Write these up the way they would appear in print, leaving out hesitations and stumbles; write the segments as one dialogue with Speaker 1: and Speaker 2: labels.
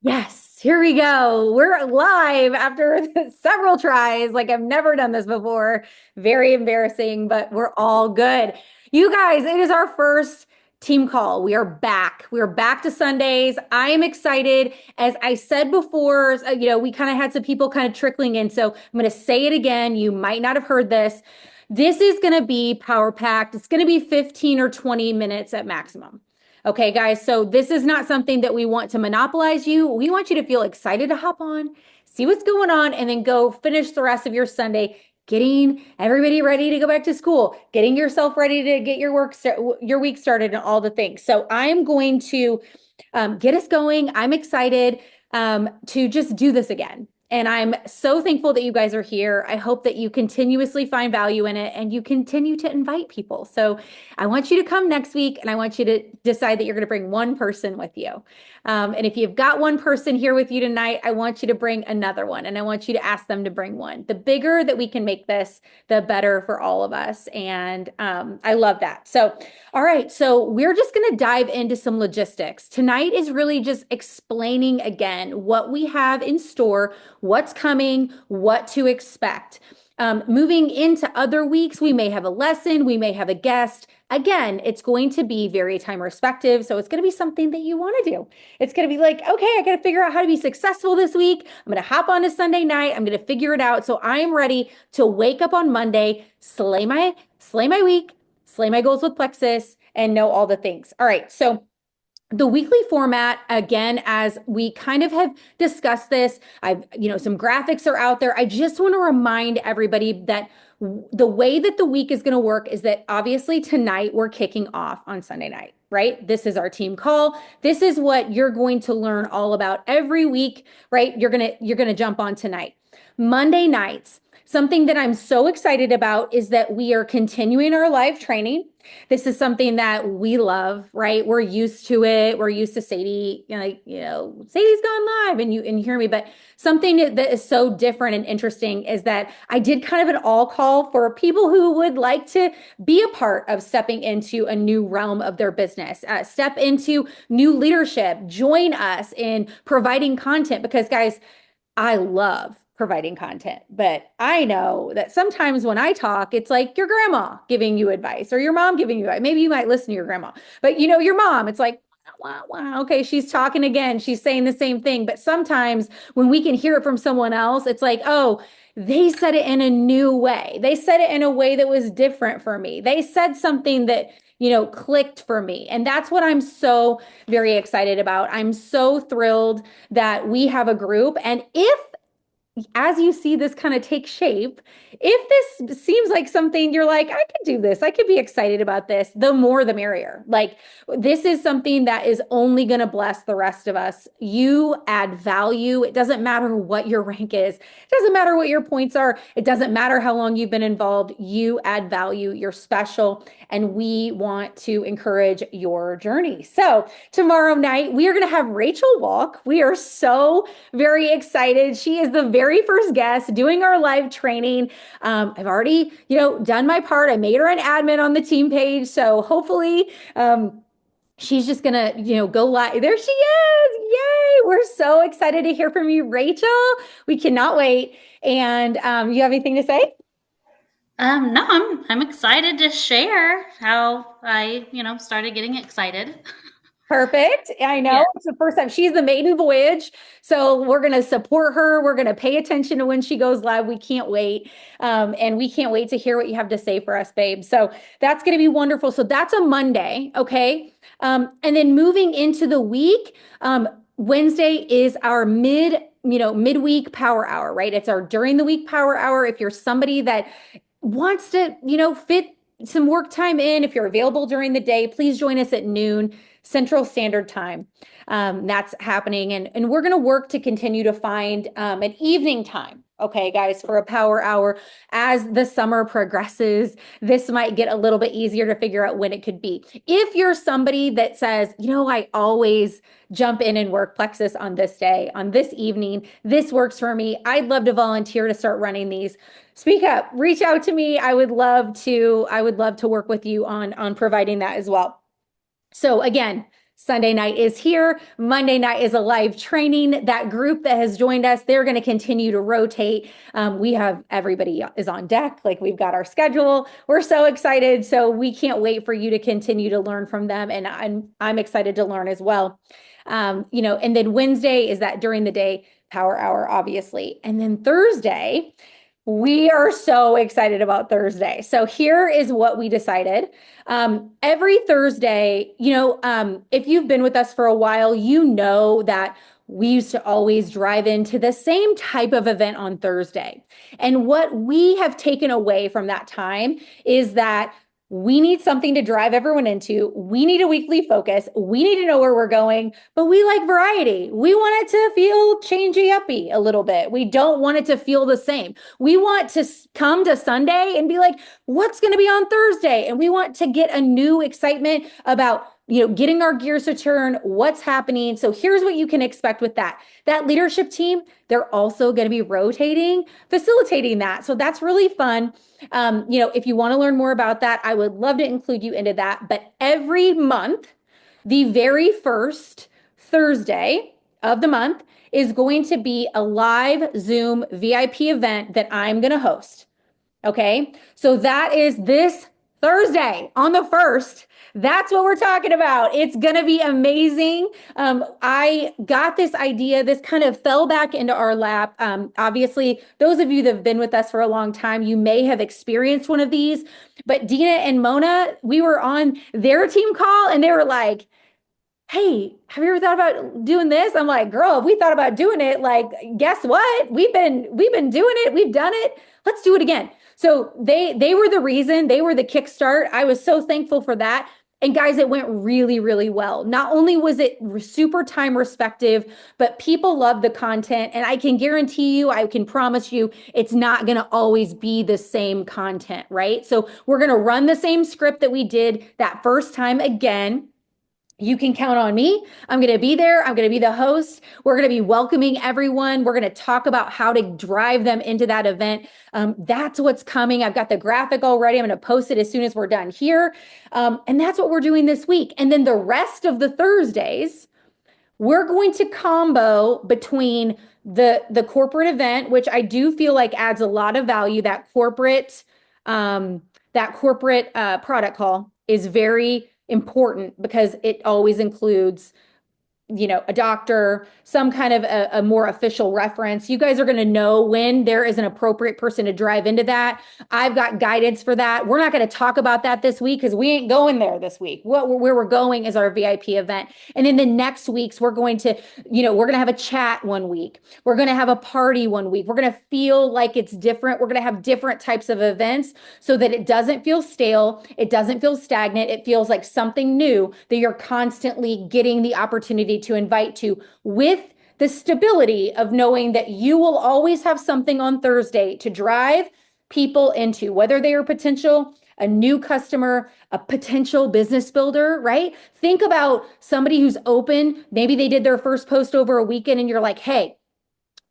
Speaker 1: Yes, here we go. We're live after several tries. Like I've never done this before. Very embarrassing, but we're all good. You guys, it is our first team call. We are back. We are back to Sundays. I am excited. As I said before, we kind of had some people kind of trickling in. So I'm going to say it again. You might not have heard this. This is going to be power packed. It's going to be 15 or 20 minutes at maximum. Okay, guys, so this is not something that we want to monopolize you. We want you to feel excited to hop on, see what's going on, and then go finish the rest of your Sunday getting everybody ready to go back to school, getting yourself ready to get your week started and all the things. So I'm going to get us going. I'm excited to just do this again. And I'm so thankful that you guys are here. I hope that you continuously find value in it and you continue to invite people. So I want you to come next week and I want you to decide that you're going to bring one person with you. And if you've got one person here with you tonight, I want you to bring another one and I want you to ask them to bring one. The bigger that we can make this, the better for all of us. And I love that. So, all right. So we're just going to dive into some logistics. Tonight is really just explaining again what we have in store, what's coming, what to expect. Moving into other weeks, we may have a lesson, we may have a guest. Again, it's going to be very time respective. So it's going to be something that you want to do. It's going to be like, okay, I got to figure out how to be successful this week. I'm going to hop on a Sunday night. I'm going to figure it out. So I'm ready to wake up on Monday, slay my week, slay my goals with Plexus, and know all the things. All right. So the weekly format, again, as we kind of have discussed this, some graphics are out there. I just want to remind everybody that the way that the week is going to work is that obviously tonight we're kicking off on Sunday night, right? This is our team call. This is what you're going to learn all about every week, right? You're going to jump on tonight. Monday nights, something that I'm so excited about is that we are continuing our live training. This is something that we love, right? We're used to it. We're used to Sadie, Sadie's gone live and you hear me, but something that is so different and interesting is that I did kind of an all call for people who would like to be a part of stepping into a new realm of their business, step into new leadership, join us in providing content because guys, I love providing content, but I know that sometimes when I talk, it's like your grandma giving you advice or your mom giving you advice. Maybe you might listen to your grandma, but your mom, it's like, wow, wow, okay, she's talking again. She's saying the same thing. But sometimes when we can hear it from someone else, it's like, oh, they said it in a new way. They said it in a way that was different for me. They said something that clicked for me. And that's what I'm so very excited about. I'm so thrilled that we have a group. And if as you see this kind of take shape, if this seems like something you're like, I could do this, I could be excited about this, the more the merrier. Like, this is something that is only going to bless the rest of us. You add value. It doesn't matter what your rank is, it doesn't matter what your points are, it doesn't matter how long you've been involved. You add value, you're special, and we want to encourage your journey. So, tomorrow night, we are going to have Rachel walk. We are so very excited. She is the very first guest doing our live training. I've already, done my part. I made her an admin on the team page. So hopefully, she's just gonna, go live. There she is. Yay. We're so excited to hear from you, Rachel. We cannot wait. And you have anything to say?
Speaker 2: No, I'm excited to share how I, started getting excited.
Speaker 1: Perfect. I
Speaker 2: Yeah.
Speaker 1: know it's the first time. She's the maiden voyage. So we're going to support her. We're going to pay attention to when she goes live. We can't wait. And we can't wait to hear what you have to say for us, babe. So that's going to be wonderful. So that's a Monday. Okay. And then moving into the week, Wednesday is our midweek power hour, right? It's our during the week power hour. If you're somebody that wants to, fit some work time in, if you're available during the day, please join us at noon Central Standard Time. That's happening. And we're going to work to continue to find an evening time. Okay, guys, for a power hour. As the summer progresses, this might get a little bit easier to figure out when it could be. If you're somebody that says, I always jump in and work Plexus on this day, on this evening, this works for me. I'd love to volunteer to start running these. Speak up, reach out to me. I would love to work with you on providing that as well. So again, Sunday night is here. Monday night is a live training. That group that has joined us, they're going to continue to rotate. We have everybody is on deck. Like we've got our schedule. We're so excited. So we can't wait for you to continue to learn from them. And I'm excited to learn as well. And then Wednesday is that during the day power hour, obviously. And then Thursday, we are so excited about Thursday. So here is what we decided. Every Thursday, if you've been with us for a while, you know that we used to always drive into the same type of event on Thursday. And what we have taken away from that time is that we need something to drive everyone into. We need a weekly focus. We need to know where we're going, but we like variety. We want it to feel changey uppy a little bit. We don't want it to feel the same. We want to come to Sunday and be like, what's going to be on Thursday? And we want to get a new excitement about getting our gears to turn, what's happening. So here's what you can expect with that. That leadership team, they're also going to be rotating, facilitating that. So that's really fun. If you want to learn more about that, I would love to include you into that. But every month, the very first Thursday of the month is going to be a live Zoom VIP event that I'm going to host. Okay. So that is this Thursday on the 1st. That's what we're talking about. It's going to be amazing. I got this idea. This kind of fell back into our lap. Obviously, those of you that have been with us for a long time, you may have experienced one of these. But Dina and Mona, we were on their team call and they were like, hey, have you ever thought about doing this? I'm like, girl, if we thought about doing it, like, guess what? We've been doing it. We've done it. Let's do it again. So they were the reason, they were the kickstart. I was so thankful for that. And guys, it went really, really well. Not only was it super time respective, but people love the content. And I can guarantee you, I can promise you, it's not going to always be the same content, right? So we're going to run the same script that we did that first time again. You can count on me. I'm going to be there. I'm going to be the host. We're going to be welcoming everyone. We're going to talk about how to drive them into that event. That's what's coming. I've got the graphic already. I'm going to post it as soon as we're done here. And that's what we're doing this week. And then the rest of the Thursdays, we're going to combo between the corporate event, which I do feel like adds a lot of value. That corporate product call is very important because it always includes a doctor, some kind of a more official reference. You guys are going to know when there is an appropriate person to drive into that. I've got guidance for that. We're not going to talk about that this week because we ain't going there this week. Where we're going is our VIP event. And then the next weeks, we're going to have a chat one week. We're going to have a party one week. We're going to feel like it's different. We're going to have different types of events so that it doesn't feel stale. It doesn't feel stagnant. It feels like something new that you're constantly getting the opportunity to invite to, with the stability of knowing that you will always have something on Thursday to drive people into, whether they are a new customer, a potential business builder, right? Think about somebody who's open. Maybe they did their first post over a weekend and you're like, hey,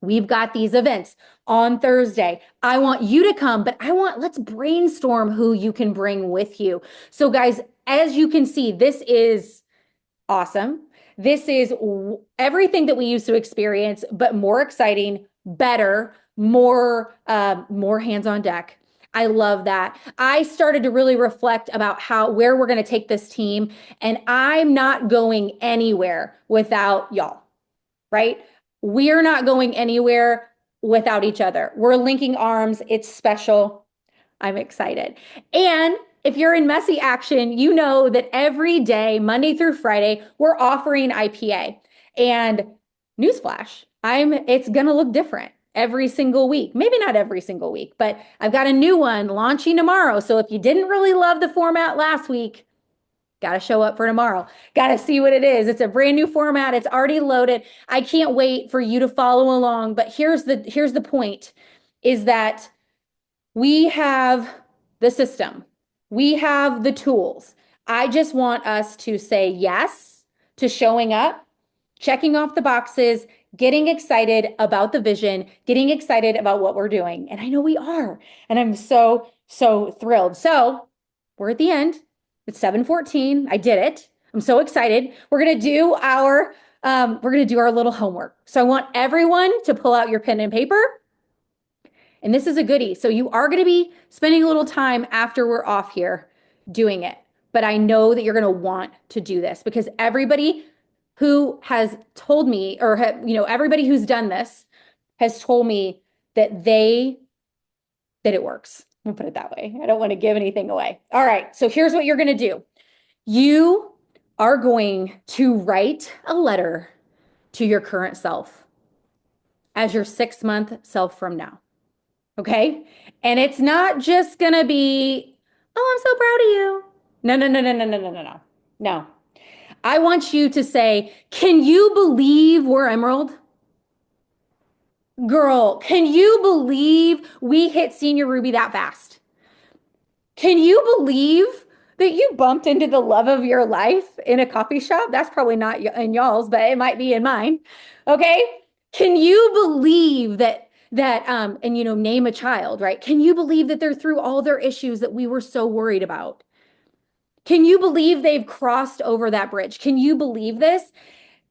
Speaker 1: we've got these events on Thursday. I want you to come, but let's brainstorm who you can bring with you. So guys, as you can see, this is awesome. This is everything that we used to experience, but more exciting, better, more hands on deck. I love that. I started to really reflect about where we're going to take this team, and I'm not going anywhere without y'all, right? We are not going anywhere without each other. We're linking arms. It's special. I'm excited. And if you're in Messy Action, you know that every day, Monday through Friday, we're offering IPA. And newsflash, it's going to look different every single week. Maybe not every single week, but I've got a new one launching tomorrow. So if you didn't really love the format last week, got to show up for tomorrow. Got to see what it is. It's a brand new format. It's already loaded. I can't wait for you to follow along. But here's the point, is that we have the system. We have the tools. I just want us to say yes to showing up, checking off the boxes, getting excited about the vision, getting excited about what we're doing. And I know we are. And I'm so, so thrilled. So we're at the end. It's 7:14. I did it. I'm so excited. We're gonna do our little homework. So I want everyone to pull out your pen and paper. And this is a goodie. So you are gonna be spending a little time after we're off here doing it. But I know that you're gonna want to do this because everybody who has told me, or everybody who's done this has told me that that it works. I'll put it that way. I don't want to give anything away. All right. So here's what you're gonna do. You are going to write a letter to your current self as your 6 month self from now. Okay. And it's not just going to be, oh, I'm so proud of you. No, no, no, no, no, no, no, no, no. No. I want you to say, can you believe we're Emerald? Girl, can you believe we hit Senior Ruby that fast? Can you believe that you bumped into the love of your life in a coffee shop? That's probably not in y'all's, but it might be in mine. Okay? Can you believe and name a child, right? Can you believe that they're through all their issues that we were so worried about? Can you believe they've crossed over that bridge? Can you believe this?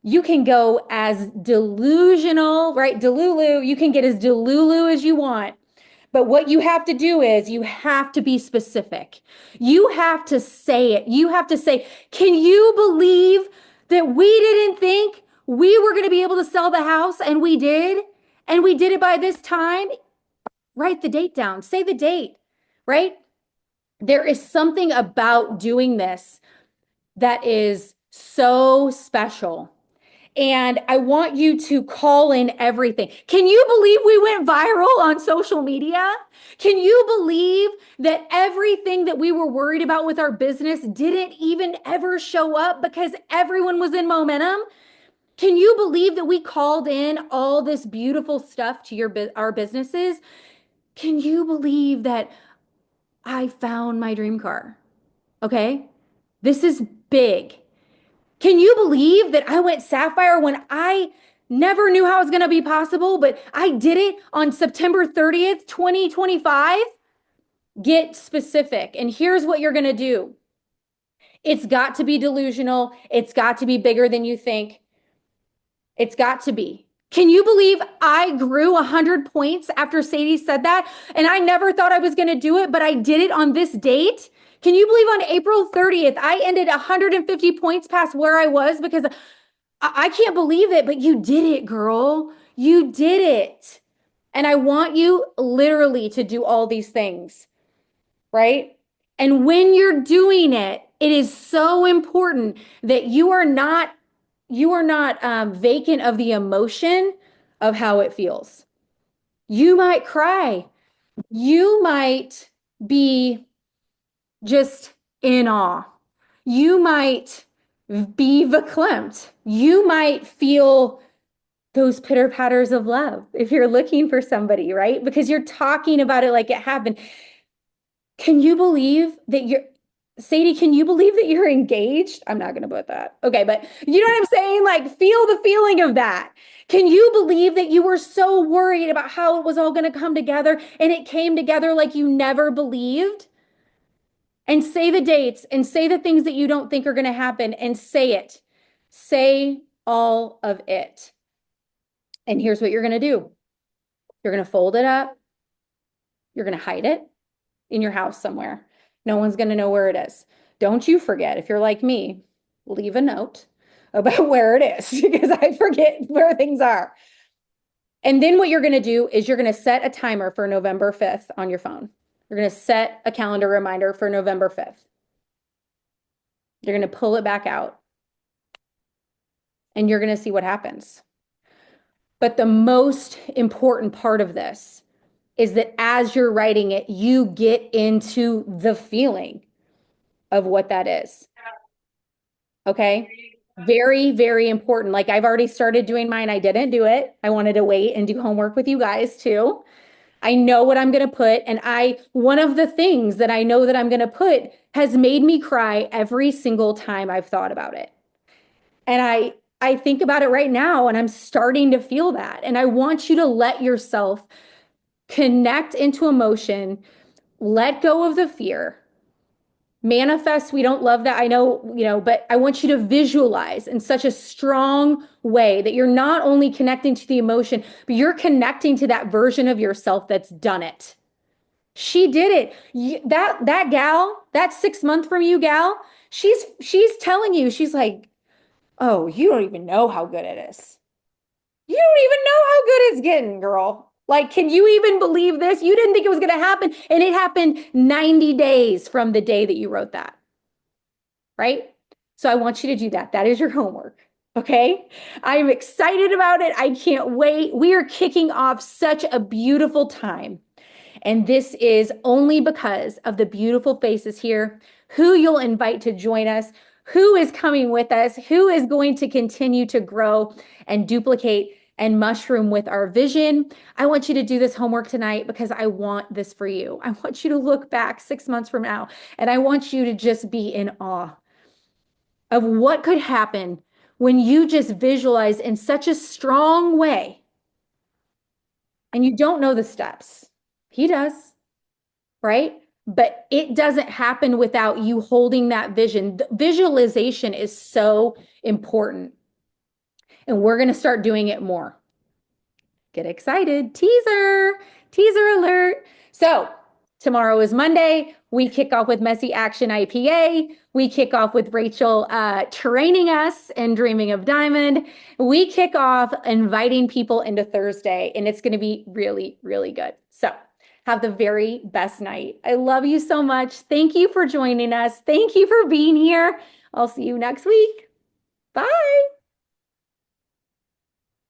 Speaker 1: You can go as delusional, right? Delulu, you can get as delulu as you want. But what you have to do is you have to be specific. You have to say it. You have to say, can you believe that we didn't think we were going to be able to sell the house and we did? And we did it by this time? Write the date down. Say the date, right? There is something about doing this that is so special. And I want you to call in everything. Can you believe we went viral on social media? Can you believe that everything that we were worried about with our business didn't even ever show up because everyone was in momentum? Can you believe that we called in all this beautiful stuff to our businesses? Can you believe that I found my dream car? Okay? This is big. Can you believe that I went sapphire when I never knew how it was going to be possible, but I did it on September 30th, 2025? Get specific. And here's what you're going to do. It's got to be delusional. It's got to be bigger than you think. It's got to be. Can you believe I grew 100 points after Sadie said that? And I never thought I was going to do it, but I did it on this date. Can you believe on April 30th, I ended 150 points past where I was because I can't believe it, but you did it, girl. You did it. And I want you literally to do all these things, right? And when you're doing it, it is so important that you are not vacant of the emotion of how it feels. You might cry. You might be just in awe. You might be verklempt. You might feel those pitter patters of love if you're looking for somebody, right? Because you're talking about it like it happened. Can you believe that Sadie, can you believe that you're engaged? I'm not going to put that. Okay, but you know what I'm saying? Like, feel the feeling of that. Can you believe that you were so worried about how it was all going to come together and it came together like you never believed? And say the dates and say the things that you don't think are going to happen and say it. Say all of it. And here's what you're going to do. You're going to fold it up. You're going to hide it in your house somewhere. No one's going to know where it is. Don't you forget, if you're like me, leave a note about where it is because I forget where things are. And then what you're going to do is you're going to set a timer for November 5th on your phone. You're going to set a calendar reminder for November 5th. You're going to pull it back out and you're going to see what happens. But the most important part of this is that as you're writing it, you get into the feeling of what that is. Okay? Very, very important. Like I've already started doing mine. I didn't do it. I wanted to wait and do homework with you guys too. I know what I'm going to put. And one of the things that I know that I'm going to put has made me cry every single time I've thought about it. And I think about it right now and I'm starting to feel that. And I want you to let yourself connect into emotion, let go of the fear, Manifest, we don't love that. I know, but I want you to visualize in such a strong way that you're not only connecting to the emotion, but you're connecting to that version of yourself that's done it. She did it. That gal, that 6 month from you gal, she's telling you, she's like, "Oh, you don't even know how good it is. You don't even know how good it's getting, girl. Like, can you even believe this? You didn't think it was going to happen, and it happened 90 days from the day that you wrote that." Right? So I want you to do that. That is your homework. Okay. I'm excited about it. I can't wait. We are kicking off such a beautiful time. And this is only because of the beautiful faces here, who you'll invite to join us, who is coming with us, who is going to continue to grow and duplicate and mushroom with our vision. I want you to do this homework tonight because I want this for you. I want you to look back 6 months from now and I want you to just be in awe of what could happen when you just visualize in such a strong way and you don't know the steps. He does, right? But it doesn't happen without you holding that vision. The visualization is so important, and we're going to start doing it more. Get excited. Teaser alert. So, tomorrow is Monday. We kick off with Messy Action IPA. We kick off with Rachel training us and Dreaming of Diamond. We kick off inviting people into Thursday, and it's going to be really, really good. So, have the very best night. I love you so much. Thank you for joining us. Thank you for being here. I'll see you next week. Bye.